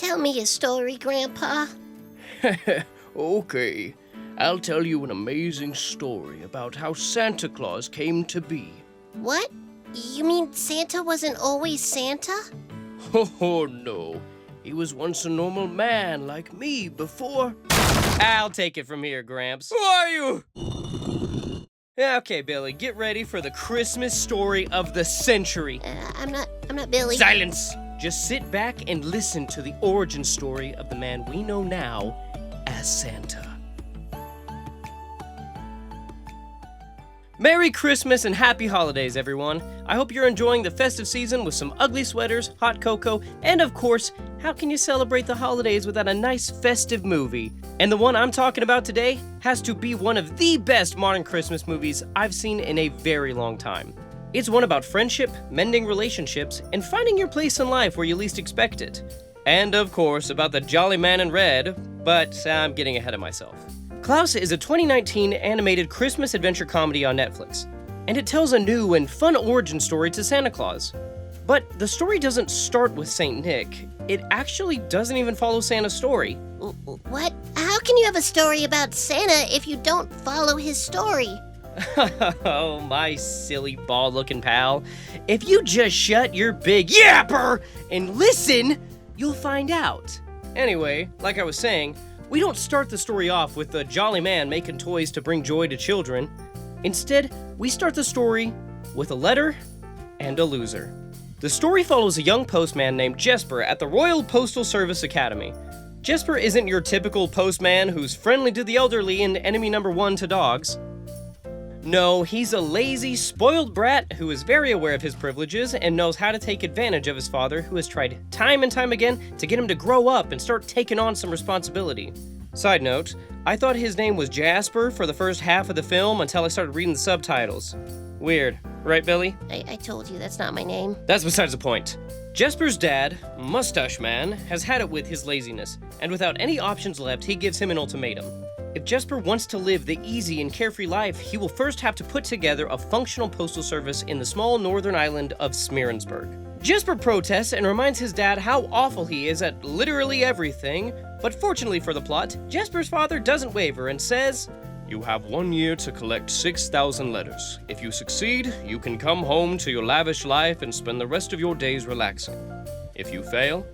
Tell me a story, Grandpa. Okay, I'll tell you an amazing story about how Santa Claus came to be. What? You mean Santa wasn't always Santa? Oh no, he was once a normal man like me before. I'll take it from here, Gramps. Who are you? Okay, Billy, get ready for the Christmas story of the century. I'm not Billy. Silence! Just sit back and listen to the origin story of the man we know now as Santa. Merry Christmas and happy holidays, everyone. I hope you're enjoying the festive season with some ugly sweaters, hot cocoa, and of course, how can you celebrate the holidays without a nice festive movie? And the one I'm talking about today has to be one of the best modern Christmas movies I've seen in a very long time. It's one about friendship, mending relationships, and finding your place in life where you least expect it. And of course, about the jolly man in red, but I'm getting ahead of myself. Klaus is a 2019 animated Christmas adventure comedy on Netflix, and it tells a new and fun origin story to Santa Claus. But the story doesn't start with Saint Nick. It actually doesn't even follow Santa's story. What? How can you have a story about Santa if you don't follow his story? Oh, my silly bald-looking pal. If you just shut your big yapper and listen, you'll find out. Anyway, like I was saying, we don't start the story off with the jolly man making toys to bring joy to children. Instead, we start the story with a letter and a loser. The story follows a young postman named Jesper at the Royal Postal Service Academy. Jesper isn't your typical postman who's friendly to the elderly and enemy number one to dogs. No, he's a lazy, spoiled brat who is very aware of his privileges and knows how to take advantage of his father, who has tried time and time again to get him to grow up and start taking on some responsibility. Side note, I thought his name was Jasper for the first half of the film until I started reading the subtitles. Weird, right, Billy? I told you that's not my name. That's besides the point. Jesper's dad, Mustache Man, has had it with his laziness, and without any options left, he gives him an ultimatum. If Jesper wants to live the easy and carefree life, he will first have to put together a functional postal service in the small northern island of Smeerensburg. Jesper protests and reminds his dad how awful he is at literally everything, but fortunately for the plot, Jesper's father doesn't waver and says, You have 1 year to collect 6,000 letters. If you succeed, you can come home to your lavish life and spend the rest of your days relaxing. If you fail,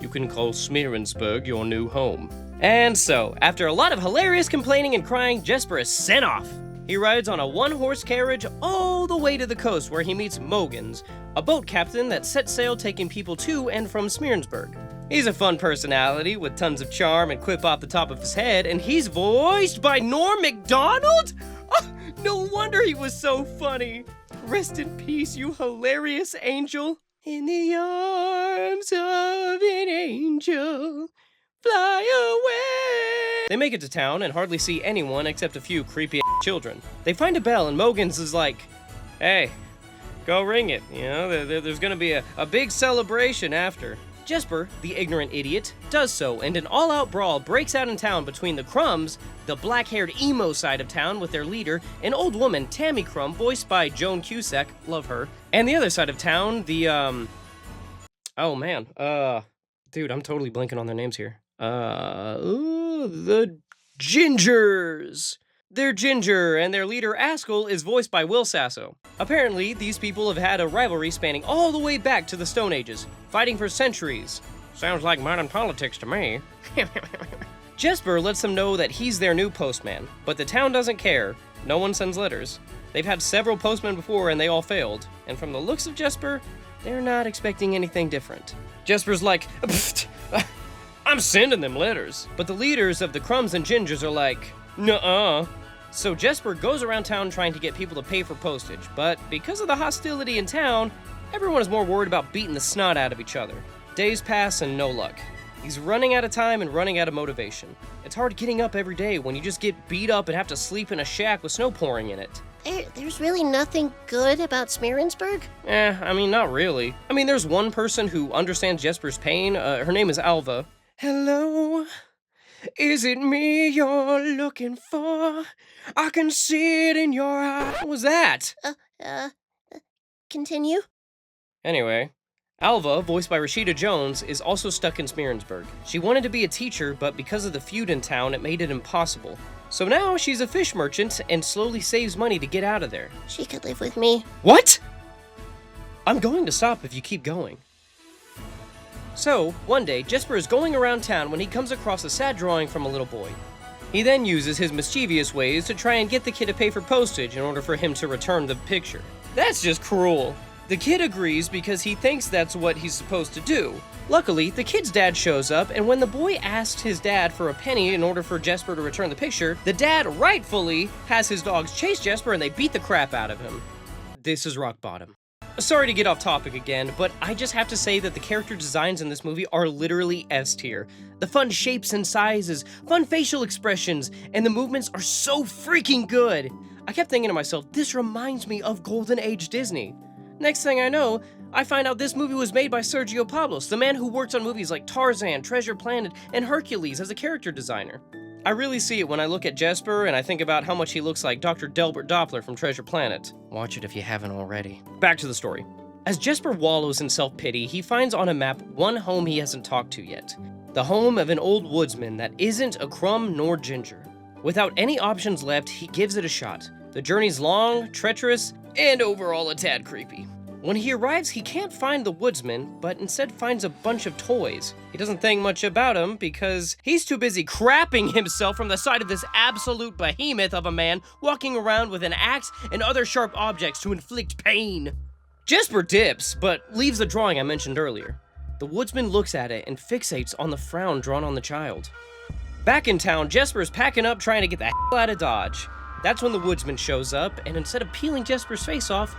you can call Smeerensburg your new home. And so, after a lot of hilarious complaining and crying, Jesper is sent off. He rides on a one-horse carriage all the way to the coast where he meets Mogans, a boat captain that sets sail taking people to and from Smeerensburg. He's a fun personality with tons of charm and quip off the top of his head, and he's voiced by Norm Macdonald? Oh, no wonder he was so funny. Rest in peace, you hilarious angel. In the arms of an angel, fly away. They make it to town and hardly see anyone except a few creepy children. They find a bell and Mogans is like, hey, go ring it. You know, there's gonna be a big celebration after. Jesper, the ignorant idiot, does so, and an all-out brawl breaks out in town between the Crumbs, the black-haired emo side of town with their leader, an old woman, Tammy Crumb, voiced by Joan Cusack, love her, and the other side of town, the, dude, I'm totally blanking on their names here. The Gingers! They're ginger, and their leader, Askell, is voiced by Will Sasso. Apparently, these people have had a rivalry spanning all the way back to the Stone Ages, fighting for centuries. Sounds like modern politics to me. Jesper lets them know that he's their new postman, but the town doesn't care. No one sends letters. They've had several postmen before, and they all failed. And from the looks of Jesper, they're not expecting anything different. Jesper's like, I'm sending them letters. But the leaders of the Crumbs and Gingers are like, nuh-uh. So Jesper goes around town trying to get people to pay for postage, but because of the hostility in town, everyone is more worried about beating the snot out of each other. Days pass and no luck. He's running out of time and running out of motivation. It's hard getting up every day when you just get beat up and have to sleep in a shack with snow pouring in it. There's really nothing good about Smeerensburg? Not really. There's one person who understands Jesper's pain. Her name is Alva. Hello? Is it me you're looking for? I can see it in your eye. What was that? Continue? Anyway, Alva, voiced by Rashida Jones, is also stuck in Smearensburg. She wanted to be a teacher, but because of the feud in town, it made it impossible. So now she's a fish merchant and slowly saves money to get out of there. She could live with me. What? I'm going to stop if you keep going. So, one day, Jesper is going around town when he comes across a sad drawing from a little boy. He then uses his mischievous ways to try and get the kid to pay for postage in order for him to return the picture. That's just cruel. The kid agrees because he thinks that's what he's supposed to do. Luckily, the kid's dad shows up, and when the boy asks his dad for a penny in order for Jesper to return the picture, the dad rightfully has his dogs chase Jesper and they beat the crap out of him. This is rock bottom. Sorry to get off topic again, but I just have to say that the character designs in this movie are literally S tier. The fun shapes and sizes, fun facial expressions, and the movements are so freaking good. I kept thinking to myself, this reminds me of Golden Age Disney. Next thing I know, I find out this movie was made by Sergio Pablos, the man who worked on movies like Tarzan, Treasure Planet, and Hercules as a character designer. I really see it when I look at Jesper and I think about how much he looks like Dr. Delbert Doppler from Treasure Planet. Watch it if you haven't already. Back to the story. As Jesper wallows in self-pity, he finds on a map one home he hasn't talked to yet. The home of an old woodsman that isn't a crumb nor ginger. Without any options left, he gives it a shot. The journey's long, treacherous, and overall a tad creepy. When he arrives, he can't find the woodsman, but instead finds a bunch of toys. He doesn't think much about him because he's too busy crapping himself from the side of this absolute behemoth of a man walking around with an axe and other sharp objects to inflict pain. Jesper dips, but leaves the drawing I mentioned earlier. The woodsman looks at it and fixates on the frown drawn on the child. Back in town, Jesper is packing up trying to get the hell out of Dodge. That's when the woodsman shows up, and instead of peeling Jesper's face off,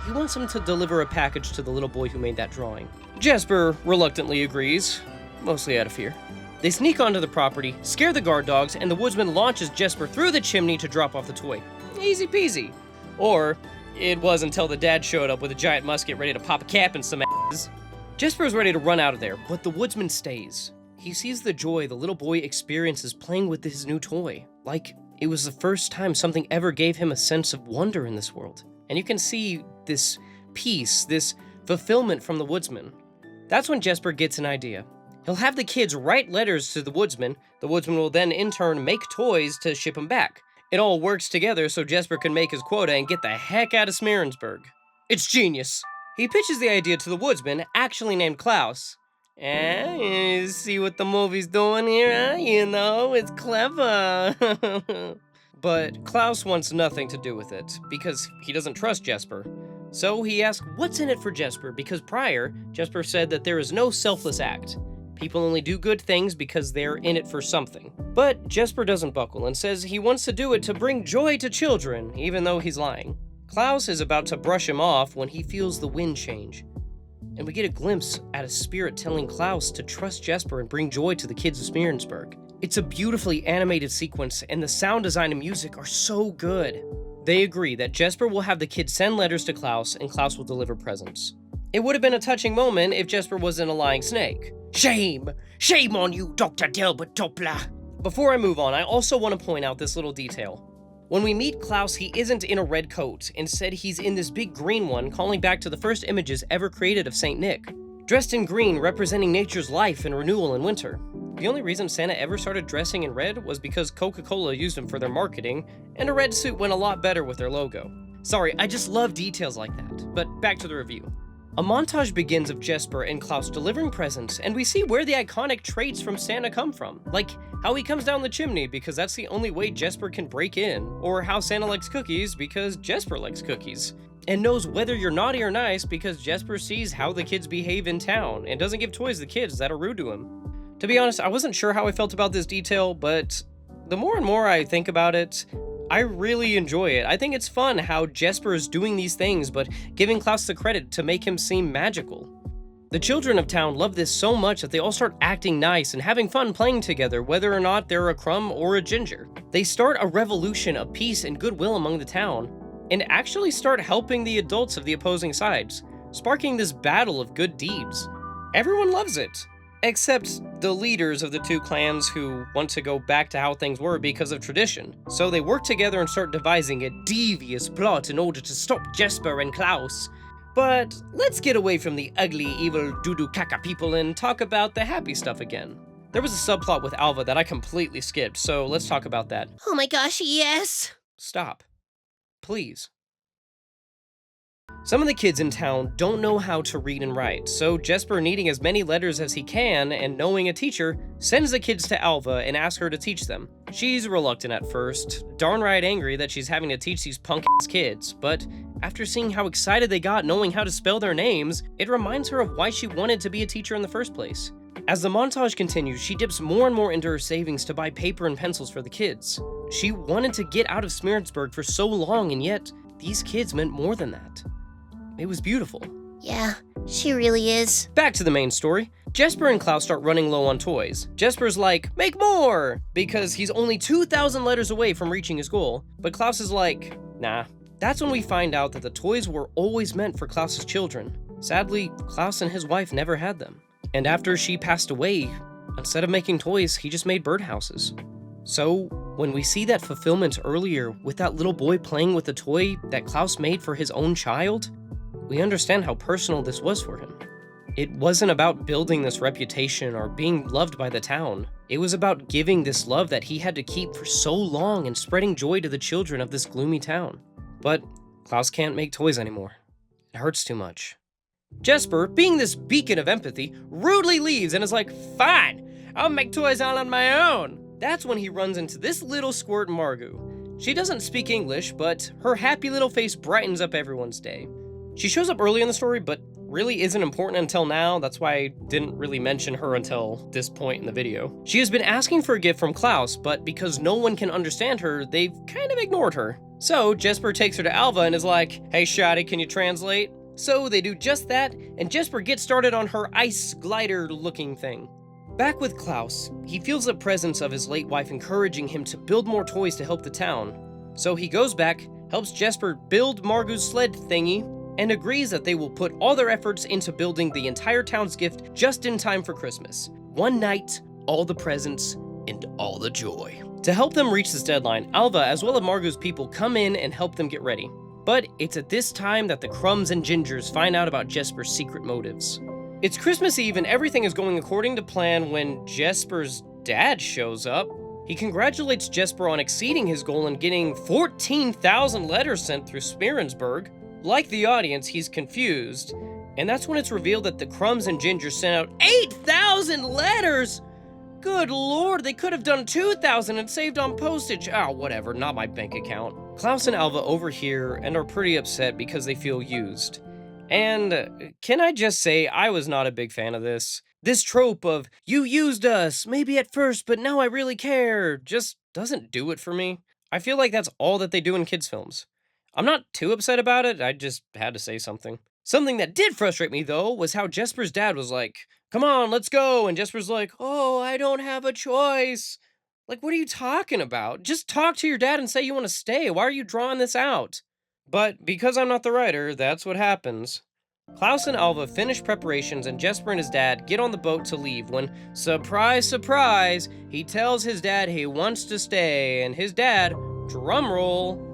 he wants him to deliver a package to the little boy who made that drawing. Jesper reluctantly agrees, mostly out of fear. They sneak onto the property, scare the guard dogs, and the woodsman launches Jesper through the chimney to drop off the toy. Easy peasy. Or, it was until the dad showed up with a giant musket ready to pop a cap in some ass. Jesper is ready to run out of there, but the woodsman stays. He sees the joy the little boy experiences playing with his new toy. Like, it was the first time something ever gave him a sense of wonder in this world. And you can see this peace, this fulfillment from the woodsman. That's when Jesper gets an idea. He'll have the kids write letters to the woodsman. The woodsman will then in turn make toys to ship him back. It all works together so Jesper can make his quota and get the heck out of Smearensburg. It's genius. He pitches the idea to the woodsman, actually named Klaus. You see what the movie's doing here, huh? You know, it's clever. But Klaus wants nothing to do with it, because he doesn't trust Jesper. So he asks what's in it for Jesper, because prior, Jesper said that there is no selfless act. People only do good things because they're in it for something. But Jesper doesn't buckle and says he wants to do it to bring joy to children, even though he's lying. Klaus is about to brush him off when he feels the wind change. And we get a glimpse at a spirit telling Klaus to trust Jesper and bring joy to the kids of Smearensburg. It's a beautifully animated sequence, and the sound design and music are so good. They agree that Jesper will have the kids send letters to Klaus, and Klaus will deliver presents. It would have been a touching moment if Jesper wasn't a lying snake. Shame! Shame on you, Dr. Delbert Doppler! Before I move on, I also want to point out this little detail. When we meet Klaus, he isn't in a red coat. Instead, he's in this big green one, calling back to the first images ever created of Saint Nick. Dressed in green, representing nature's life and renewal in winter. The only reason Santa ever started dressing in red was because Coca-Cola used him for their marketing, and a red suit went a lot better with their logo. Sorry, I just love details like that. But back to the review. A montage begins of Jesper and Klaus delivering presents, and we see where the iconic traits from Santa come from. Like how he comes down the chimney because that's the only way Jesper can break in, or how Santa likes cookies because Jesper likes cookies. And knows whether you're naughty or nice because Jesper sees how the kids behave in town and doesn't give toys to kids that are rude to him. To be honest, I wasn't sure how I felt about this detail, but the more and more I think about it, I really enjoy it. I think it's fun how Jesper is doing these things, but giving Klaus the credit to make him seem magical. The children of town love this so much that they all start acting nice and having fun playing together, whether or not they're a crumb or a ginger. They start a revolution of peace and goodwill among the town, and actually start helping the adults of the opposing sides, sparking this battle of good deeds. Everyone loves it. Except the leaders of the two clans who want to go back to how things were because of tradition. So they work together and start devising a devious plot in order to stop Jesper and Klaus. But let's get away from the ugly, evil, doo-doo caca people and talk about the happy stuff again. There was a subplot with Alva that I completely skipped, so let's talk about that. Oh my gosh, yes! Stop. Please. Some of the kids in town don't know how to read and write, so Jesper, needing as many letters as he can and knowing a teacher, sends the kids to Alva and asks her to teach them. She's reluctant at first, downright angry that she's having to teach these punk-ass kids, but after seeing how excited they got knowing how to spell their names, it reminds her of why she wanted to be a teacher in the first place. As the montage continues, she dips more and more into her savings to buy paper and pencils for the kids. She wanted to get out of Smearensburg for so long, and yet these kids meant more than that. It was beautiful. Yeah, she really is. Back to the main story. Jesper and Klaus start running low on toys. Jesper's like, make more! Because he's only 2,000 letters away from reaching his goal. But Klaus is like, nah. That's when we find out that the toys were always meant for Klaus's children. Sadly, Klaus and his wife never had them. And after she passed away, instead of making toys, he just made birdhouses. So, when we see that fulfillment earlier with that little boy playing with the toy that Klaus made for his own child, we understand how personal this was for him. It wasn't about building this reputation or being loved by the town. It was about giving this love that he had to keep for so long and spreading joy to the children of this gloomy town. But Klaus can't make toys anymore. It hurts too much. Jesper, being this beacon of empathy, rudely leaves and is like, fine, I'll make toys all on my own. That's when he runs into this little squirt Margot. She doesn't speak English, but her happy little face brightens up everyone's day. She shows up early in the story, but really isn't important until now. That's why I didn't really mention her until this point in the video. She has been asking for a gift from Klaus, but because no one can understand her, they've kind of ignored her. So Jesper takes her to Alva and is like, hey shawty, can you translate? So they do just that, and Jesper gets started on her ice glider looking thing. Back with Klaus, he feels the presence of his late wife encouraging him to build more toys to help the town. So he goes back, helps Jesper build Margot's sled thingy, and agrees that they will put all their efforts into building the entire town's gift just in time for Christmas. One night, all the presents, and all the joy. To help them reach this deadline, Alva, as well as Margot's people, come in and help them get ready. But it's at this time that the Crumbs and Gingers find out about Jesper's secret motives. It's Christmas Eve and everything is going according to plan when Jesper's dad shows up. He congratulates Jesper on exceeding his goal and getting 14,000 letters sent through Smearensburg. Like the audience, he's confused, and that's when it's revealed that the Crumbs and Gingers sent out 8,000 letters! Good lord, they could have done 2,000 and saved on postage. Oh, whatever, not my bank account. Klaus and Alva overhear and are pretty upset because they feel used. And can I just say, I was not a big fan of this. This trope of, you used us, maybe at first, but now I really care, just doesn't do it for me. I feel like that's all that they do in kids' films. I'm not too upset about it, I just had to say something. Something that did frustrate me, though, was how Jesper's dad was like, come on, let's go, and Jesper's like, oh, I don't have a choice. Like, what are you talking about? Just talk to your dad and say you want to stay. Why are you drawing this out? But because I'm not the writer, that's what happens. Klaus and Alva finish preparations and Jesper and his dad get on the boat to leave when, surprise, surprise, he tells his dad he wants to stay, and his dad, drumroll,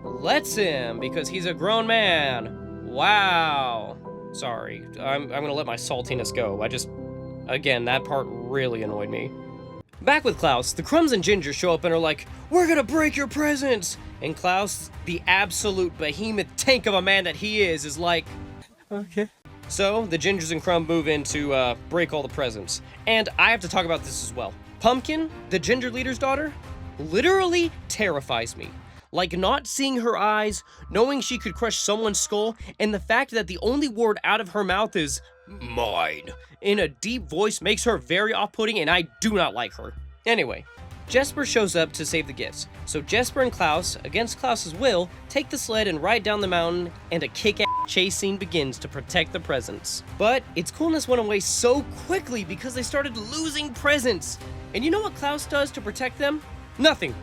lets him because he's a grown man. Wow. Sorry, I'm gonna let my saltiness go. Again, that part really annoyed me. Back with Klaus, the Crumbs and Ginger show up and are like, we're gonna break your presents! And Klaus, the absolute behemoth tank of a man that he is like, okay. So, the Gingers and Crumb move in to break all the presents. And I have to talk about this as well. Pumpkin, the Ginger leader's daughter, literally terrifies me. Like not seeing her eyes, knowing she could crush someone's skull, and the fact that the only word out of her mouth is, mine, in a deep voice makes her very off-putting and I do not like her. Anyway, Jesper shows up to save the gifts, so Jesper and Klaus, against Klaus's will, take the sled and ride down the mountain, and a kick-ass chase scene begins to protect the presents. But its coolness went away so quickly because they started losing presents. And you know what Klaus does to protect them? Nothing.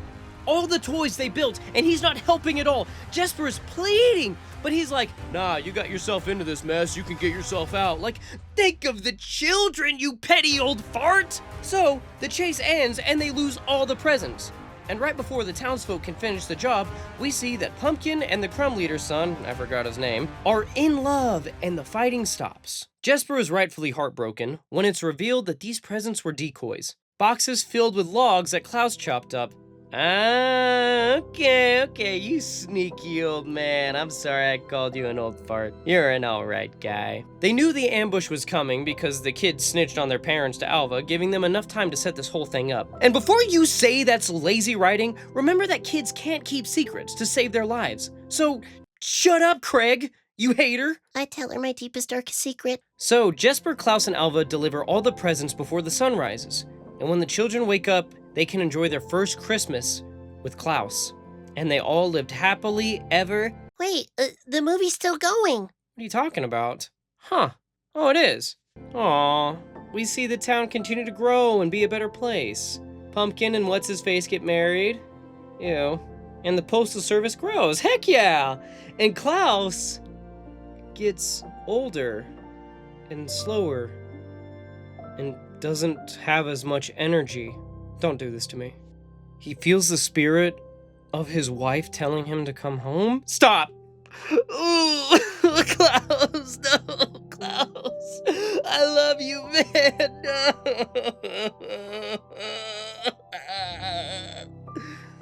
All the toys they built, and he's not helping at all. Jesper is pleading, but he's like, nah, you got yourself into this mess, you can get yourself out. Like, think of the children, you petty old fart! So, the chase ends, and they lose all the presents. and right before the townsfolk can finish the job, we see that Pumpkin and the Crumb Leader's son, I forgot his name, are in love, and the fighting stops. Jesper is rightfully heartbroken when it's revealed that these presents were decoys, boxes filled with logs that Klaus chopped up. Okay, you sneaky old man. I'm sorry I called you an old fart. You're an alright guy. They knew the ambush was coming because the kids snitched on their parents to Alva, giving them enough time to set this whole thing up. And before you say that's lazy writing, remember that kids can't keep secrets to save their lives. So, shut up, Craig, you hater. I tell her my deepest, darkest secret. So, Jesper, Klaus, and Alva deliver all the presents before the sun rises. And when the children wake up, they can enjoy their first Christmas with Klaus. And they all lived happily ever... Wait, the movie's still going. What are you talking about? Huh. Oh, it is. Aw. We see the town continue to grow and be a better place. Pumpkin and What's-His-Face get married. Ew. And the postal service grows. Heck yeah! And Klaus gets older and slower and doesn't have as much energy. Don't do this to me. He feels the spirit of his wife telling him to come home. Stop! Ooh, Klaus, no, Klaus. I love you, man. No.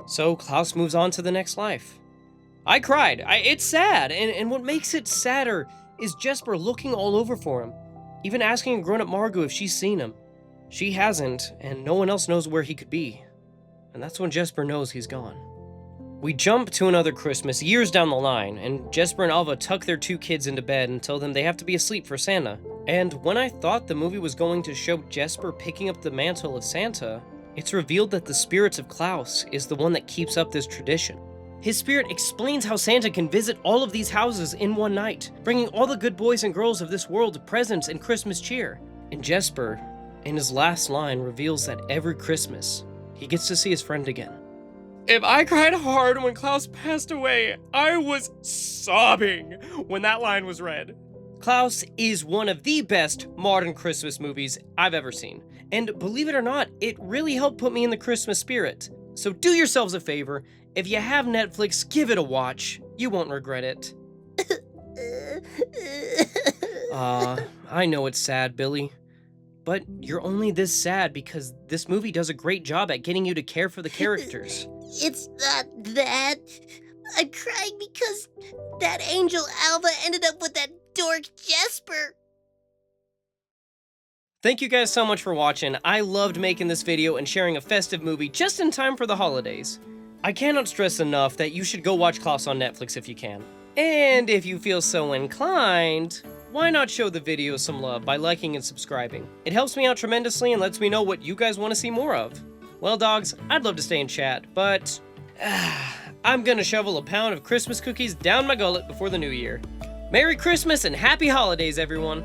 So Klaus moves on to the next life. I cried. It's sad, and what makes it sadder is Jesper looking all over for him, even asking a grown-up Margot if she's seen him. She hasn't, and no one else knows where he could be. And that's when Jesper knows he's gone. We jump to another Christmas years down the line, and Jesper and Alva tuck their two kids into bed and tell them they have to be asleep for Santa. And when I thought the movie was going to show Jesper picking up the mantle of Santa, it's revealed that the spirits of Klaus is the one that keeps up this tradition. His spirit explains how Santa can visit all of these houses in one night, bringing all the good boys and girls of this world presents and Christmas cheer. And Jesper, in his last line, reveals that every Christmas, he gets to see his friend again. If I cried hard when Klaus passed away, I was sobbing when that line was read. Klaus is one of the best modern Christmas movies I've ever seen. And believe it or not, it really helped put me in the Christmas spirit. So do yourselves a favor. If you have Netflix, give it a watch. You won't regret it. I know it's sad, Billy. But you're only this sad because this movie does a great job at getting you to care for the characters. It's not that. I'm crying because that angel Alva ended up with that dork Jesper. Thank you guys so much for watching. I loved making this video and sharing a festive movie just in time for the holidays. I cannot stress enough that you should go watch Klaus on Netflix if you can. And if you feel so inclined, why not show the video some love by liking and subscribing? It helps me out tremendously and lets me know what you guys want to see more of. Well, dogs, I'd love to stay and chat, but I'm gonna shovel a pound of Christmas cookies down my gullet before the new year. Merry Christmas and happy holidays, everyone!